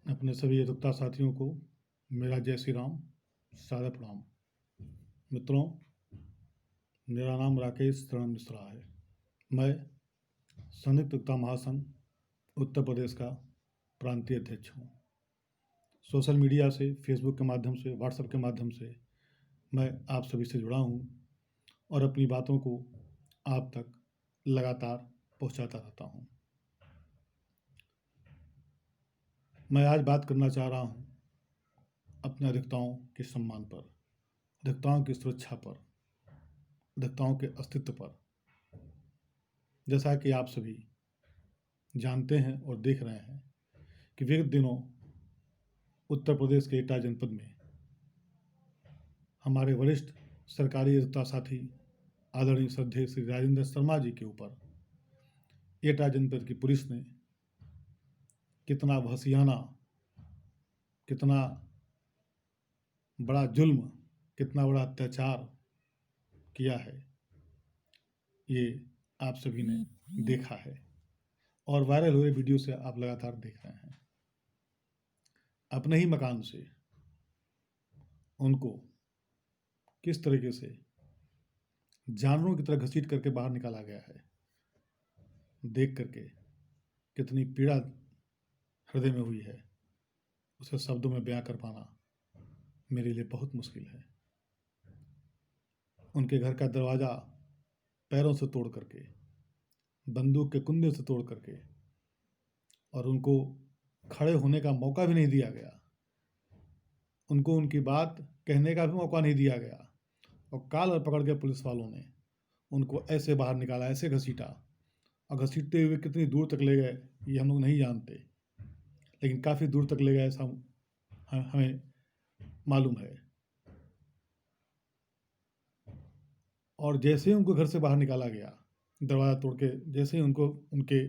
अपने सभी अधिवक्ता साथियों को मेरा जय श्री राम, सादर प्रणाम। मित्रों, मेरा नाम राकेश शरण मिश्रा है। मैं संयुक्त अधिवक्ता महासंघ उत्तर प्रदेश का प्रांतीय अध्यक्ष हूँ। सोशल मीडिया से, फेसबुक के माध्यम से, व्हाट्सएप के माध्यम से मैं आप सभी से जुड़ा हूँ और अपनी बातों को आप तक लगातार पहुँचाता रहता हूँ। मैं आज बात करना चाह रहा हूँ अपने अधिवक्ताओं के सम्मान पर, अधिवक्ताओं की सुरक्षा पर, अधिवक्ताओं के अस्तित्व पर। जैसा कि आप सभी जानते हैं और देख रहे हैं कि विगत दिनों उत्तर प्रदेश के एटा जनपद में हमारे वरिष्ठ सरकारी अधिवक्ता साथी आदरणीय श्रद्धेय श्री राजेंद्र शर्मा जी के ऊपर एटा जनपद की पुलिस ने कितना वहशियाना, कितना बड़ा जुल्म, कितना बड़ा अत्याचार किया है, ये आप सभी ने देखा है और वायरल हुए वीडियो से आप लगातार देख रहे हैं। अपने ही मकान से उनको किस तरीके से जानवरों की तरह घसीट करके बाहर निकाला गया है, देख करके कितनी पीड़ा हृदय में हुई है, उसे शब्दों में बयां कर पाना मेरे लिए बहुत मुश्किल है। उनके घर का दरवाज़ा पैरों से तोड़ करके, बंदूक के कुंदे से तोड़ करके, और उनको खड़े होने का मौका भी नहीं दिया गया, उनको उनकी बात कहने का भी मौका नहीं दिया गया और कॉलर पकड़ के पुलिस वालों ने उनको ऐसे बाहर निकाला, ऐसे घसीटा, और घसीटते हुए कितनी दूर तक ले गए ये हम लोग नहीं जानते, लेकिन काफ़ी दूर तक ले गए ऐसा हमें मालूम है। और जैसे ही उनको घर से बाहर निकाला गया, दरवाज़ा तोड़ के जैसे ही उनको उनके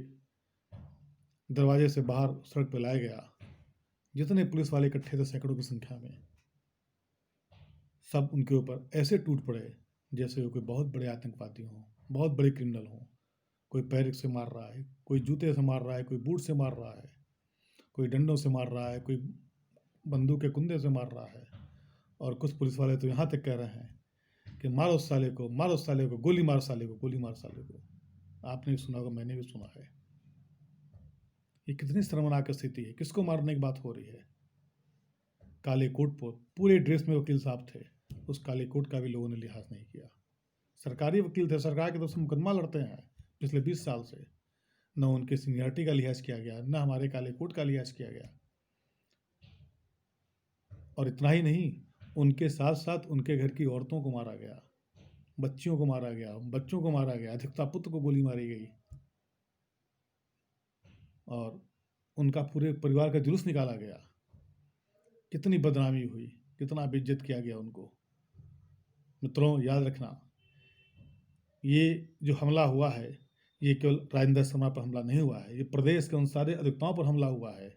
दरवाजे से बाहर सड़क पर लाया गया, जितने पुलिस वाले इकट्ठे थे सैकड़ों की संख्या में, सब उनके ऊपर ऐसे टूट पड़े जैसे वो कोई बहुत बड़े आतंकवादी हों, बहुत बड़े क्रिमिनल हों। कोई पैर से मार रहा है, कोई जूते से मार रहा है, कोई बूट से मार रहा है, कोई डंडों से मार रहा है, कोई बंदूक के कुंदे से मार रहा है। और कुछ पुलिस वाले तो यहाँ तक कह रहे हैं कि मारो साले को, मारो साले को, गोली मार साले को, गोली मार साले को। आपने भी सुना होगा, मैंने भी सुना है। ये कितनी शर्मनाक स्थिति है। किसको मारने की बात हो रही है? काले कोट पर पूरे ड्रेस में वकील साहब थे, उस काले कोट का भी लोगों ने लिहाज नहीं किया। सरकारी वकील थे, सरकार की तरफ से मुकदमा लड़ते हैं पिछले 20 साल से। न उनके सीनियरिटी का लिहाज किया गया, न हमारे काले कोट का लिहाज किया गया। और इतना ही नहीं, उनके साथ साथ उनके घर की औरतों को मारा गया, बच्चियों को मारा गया, बच्चों को मारा गया, अधिवक्ता पुत्र को गोली मारी गई और उनका पूरे परिवार का जुलूस निकाला गया। कितनी बदनामी हुई, कितना बेइज्जत किया गया उनको। मित्रों, याद रखना, ये जो हमला हुआ है ये केवल राजेंद्र शर्मा पर हमला नहीं हुआ है, ये प्रदेश के उन सारे अधिवक्ताओं पर हमला हुआ है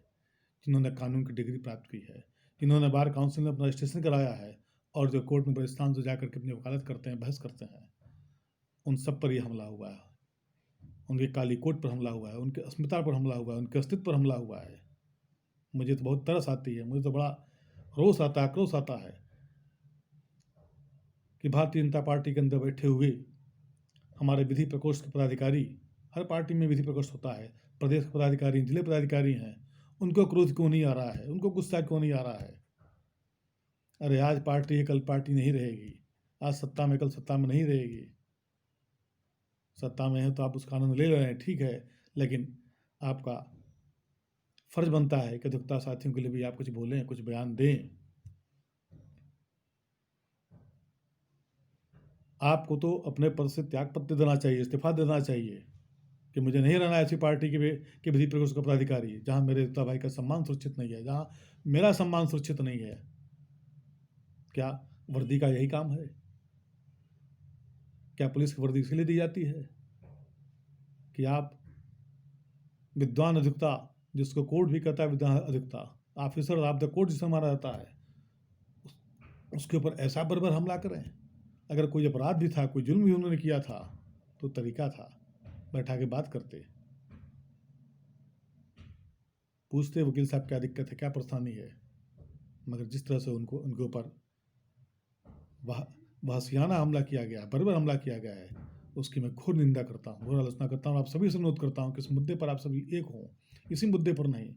जिन्होंने कानून की डिग्री प्राप्त की है, जिन्होंने बार काउंसिल में अपना रजिस्ट्रेशन कराया है और जो कोर्ट में बड़े स्थान से जाकर के अपनी वकालत करते हैं, बहस करते हैं, उन सब पर यह हमला हुआ है। उनके काली कोट पर हमला हुआ है, उनके अस्मिता पर हमला हुआ है, उनके अस्तित्व पर हमला हुआ है। मुझे तो बहुत तरस आती है, मुझे तो बड़ा रोष आता है, आक्रोश आता है कि भारतीय जनता पार्टी के अंदर बैठे हुए हमारे विधि प्रकोष्ठ के पदाधिकारी, हर पार्टी में विधि प्रकोष्ठ होता है, प्रदेश के पदाधिकारी, जिले पदाधिकारी हैं, उनको क्रोध क्यों नहीं आ रहा है, उनको गुस्सा क्यों नहीं आ रहा है? अरे आज पार्टी है, कल पार्टी नहीं रहेगी, आज सत्ता में, कल सत्ता में नहीं रहेगी। सत्ता में है तो आप उसका आनंद ले रहे हैं, ठीक है, लेकिन आपका फर्ज बनता है कि अधिवक्ता साथियों के लिए भी आप कुछ बोलें, कुछ बयान दें। आपको तो अपने पद से त्यागपत्र देना चाहिए, इस्तीफा देना चाहिए कि मुझे नहीं रहना ऐसी पार्टी के विधि प्रकोष्ठ का पदाधिकारी जहां मेरे अधिवक्ता भाई का सम्मान सुरक्षित नहीं है, जहां मेरा सम्मान सुरक्षित नहीं है। क्या वर्दी का यही काम है? क्या पुलिस की वर्दी इसलिए दी जाती है कि आप विद्वान अधिवक्ता, जिसको कोर्ट भी कहता है विद्वान अधिवक्ता, ऑफिसर ऑफ द कोर्ट जिसे माना जाता है, उसके ऊपर ऐसा बर्बर हमला करें? अगर कोई अपराध भी था, कोई जुल्म भी उन्होंने किया था तो तरीका था, बैठा के बात करते। पूछते वकील साहब क्या दिक्कत है, क्या परेशानी है, मगर जिस तरह से उनके ऊपर वहशियाना हमला किया गया, बर्बर हमला किया गया है, उसकी मैं घोर निंदा करता हूँ, घोर आलोचना करता हूँ। आप सभी से अनुरोध करता हूँ कि इस मुद्दे पर आप सभी एक हों, इसी मुद्दे पर नहीं,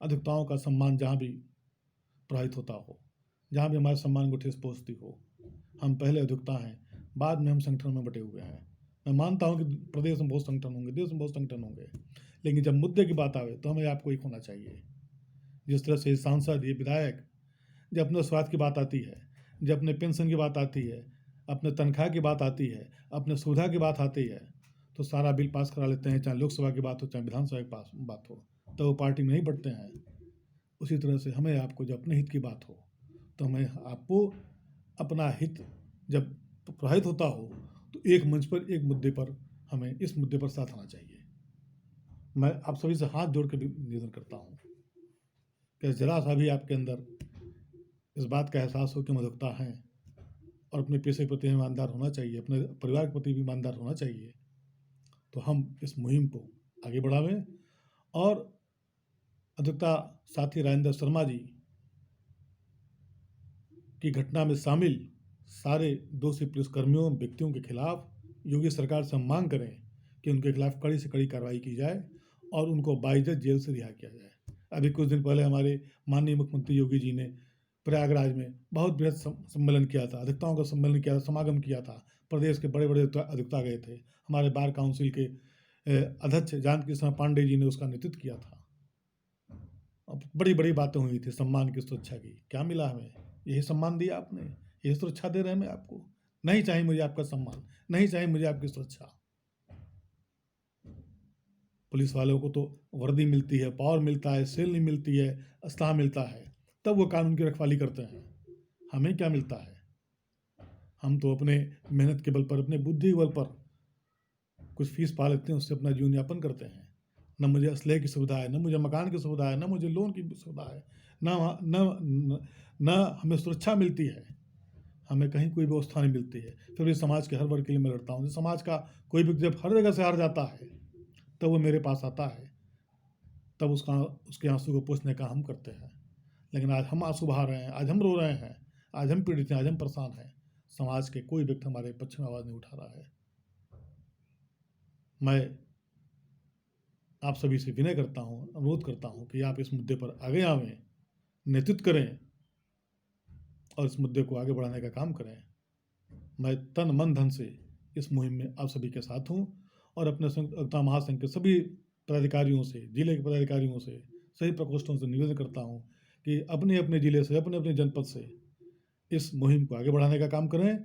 अधिवक्ताओं का सम्मान जहाँ भी प्रभावित होता हो, जहाँ भी हमारे सम्मान को ठेस पहुँचती हो, हम पहले अधिवक्ता हैं, बाद में हम संगठन में बटे हुए हैं। मैं मानता हूँ कि प्रदेश में बहुत संगठन होंगे, देश में बहुत संगठन होंगे, लेकिन जब मुद्दे की बात आवे तो हमें आपको एक होना चाहिए। जिस तरह से सांसद, ये विधायक, जब अपने स्वास्थ्य की बात आती है, जब अपने पेंशन की बात आती है, अपने तनख्वाह की बात आती है, अपने सुविधा की बात आती है, तो सारा बिल पास करा लेते हैं, चाहे लोकसभा की बात हो चाहे विधानसभा की बात हो, तो वो पार्टी में नहीं बढ़ते हैं। उसी तरह से हमें आपको जब अपने हित की बात हो तो हमें आपको अपना हित जब प्रभावित होता हो तो एक मंच पर, एक मुद्दे पर, हमें इस मुद्दे पर साथ आना चाहिए। मैं आप सभी से हाथ जोड़ के निवेदन करता हूँ कि जरा सा भी आपके अंदर इस बात का एहसास हो कि हम अधिवक्ता हैं और अपने पेशे के प्रति ईमानदार होना चाहिए, अपने परिवार के प्रति भी ईमानदार होना चाहिए, तो हम इस मुहिम को आगे बढ़ावें और अधिवक्ता साथी राजेंद्र शर्मा जी की घटना में शामिल सारे दोषी पुलिसकर्मियों, व्यक्तियों के खिलाफ योगी सरकार से हम मांग करें कि उनके खिलाफ कड़ी से कड़ी कार्रवाई की जाए और उनको बाइज्जत जेल से रिहा किया जाए। अभी कुछ दिन पहले हमारे माननीय मुख्यमंत्री योगी जी ने प्रयागराज में बहुत बृहद सम्मेलन किया था, अधिवक्ताओं का सम्मेलन किया था, समागम किया था। प्रदेश के बड़े बड़े अधिवक्ता गए थे। हमारे बार काउंसिल के अध्यक्ष जानकी कृष्ण पांडे जी ने उसका नेतृत्व किया था। बड़ी बड़ी बातें हुई थी सम्मान की, सुरक्षा की। क्या मिला हमें? यही सम्मान दिया आपने, यही सुरक्षा दे रहे हैं। मैं आपको नहीं चाहिए, मुझे आपका सम्मान नहीं चाहिए, मुझे आपकी सुरक्षा। पुलिस वालों को तो वर्दी मिलती है, पावर मिलता है, सेल नहीं मिलती है, अस्था मिलता है, तब वो कानून की रखवाली करते हैं। हमें क्या मिलता है? हम तो अपने मेहनत के बल पर, अपने बुद्धि के बल पर कुछ फीस पा लेते हैं, उससे अपना जीवन यापन करते हैं। न मुझे असलहे की सुविधा है, न मुझे मकान की सुविधा है, न मुझे लोन की सुविधा है, न हमें सुरक्षा मिलती है, हमें कहीं कोई व्यवस्था नहीं मिलती है। फिर भी समाज के हर वर्ग के लिए मैं लड़ता हूँ। समाज का कोई भी जब हर जगह से हार जाता है तब वो मेरे पास आता है, तब उसके आंसू को पोंछने का हम करते हैं। लेकिन आज हम आंसू बहा रहे हैं, आज हम रो रहे हैं, आज हम पीड़ित हैं, आज हम परेशान हैं। समाज के कोई व्यक्ति हमारे पक्ष में आवाज़ नहीं उठा रहा है। मैं आप सभी से विनय करता हूँ, अनुरोध करता हूँ कि आप इस मुद्दे पर आगे आवें, नेतृत्व करें और इस मुद्दे को आगे बढ़ाने का काम करें। मैं तन मन धन से इस मुहिम में आप सभी के साथ हूँ और अपने अधिवक्ता महासंघ के सभी पदाधिकारियों से, जिले के पदाधिकारियों से, सही प्रकोष्ठों से निवेदन करता हूँ कि अपने अपने जिले से, अपने अपने जनपद से इस मुहिम को आगे बढ़ाने का काम करें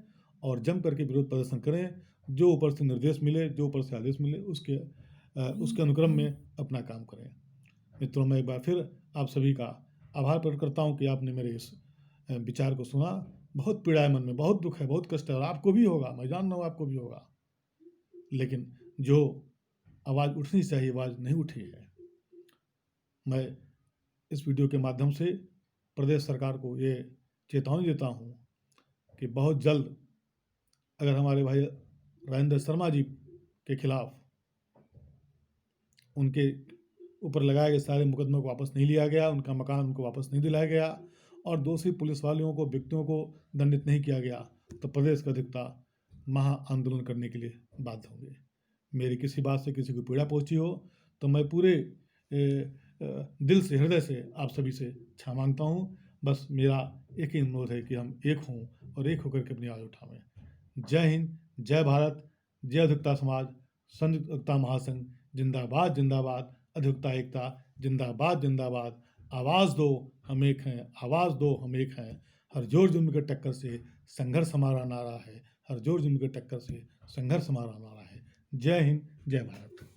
और जम करके विरोध प्रदर्शन करें। जो ऊपर से निर्देश मिले, जो ऊपर से आदेश मिले, उसके अनुक्रम में अपना काम करें। मित्रों, मैं एक बार फिर आप सभी का आभार प्रकट करता हूँ कि आपने मेरे इस विचार को सुना। बहुत पीड़ा है मन में, बहुत दुख है, बहुत कष्ट है और आपको भी होगा, मैं जान रहा हूँ आपको भी होगा। लेकिन जो आवाज़ उठनी चाहिए आवाज़ नहीं उठी है। मैं इस वीडियो के माध्यम से प्रदेश सरकार को ये चेतावनी देता हूँ कि बहुत जल्द अगर हमारे भाई राजेंद्र शर्मा जी के खिलाफ उनके ऊपर लगाए गए सारे मुकदमों को वापस नहीं लिया गया, उनका मकान उनको वापस नहीं दिलाया गया और दोषी पुलिस वालों को, व्यक्तियों को दंडित नहीं किया गया, तो प्रदेश का अधिवक्ता महा आंदोलन करने के लिए बाध्य होंगे। मेरी किसी बात से किसी को पीड़ा पहुंची हो तो मैं पूरे दिल से, हृदय से आप सभी से क्षमा मांगता हूँ। बस मेरा एक ही अनुरोध है कि हम एक हों और एक होकर के अपनी आवाज़ उठावें। जय हिंद, जय भारत, जय अधिवक्ता समाज, संयुक्त अधिवक्ता महासंघ जिंदाबाद जिंदाबाद, अधिवक्ता एकता जिंदाबाद जिंदाबाद। आवाज़ दो हम एक हैं, आवाज़ दो हम एक हैं। हर जोर जुल्म के टक्कर से संघर्ष हमारा नारा है, हर जोर जुल्म के टक्कर से संघर्ष हमारा नारा है। जय हिंद, जय भारत।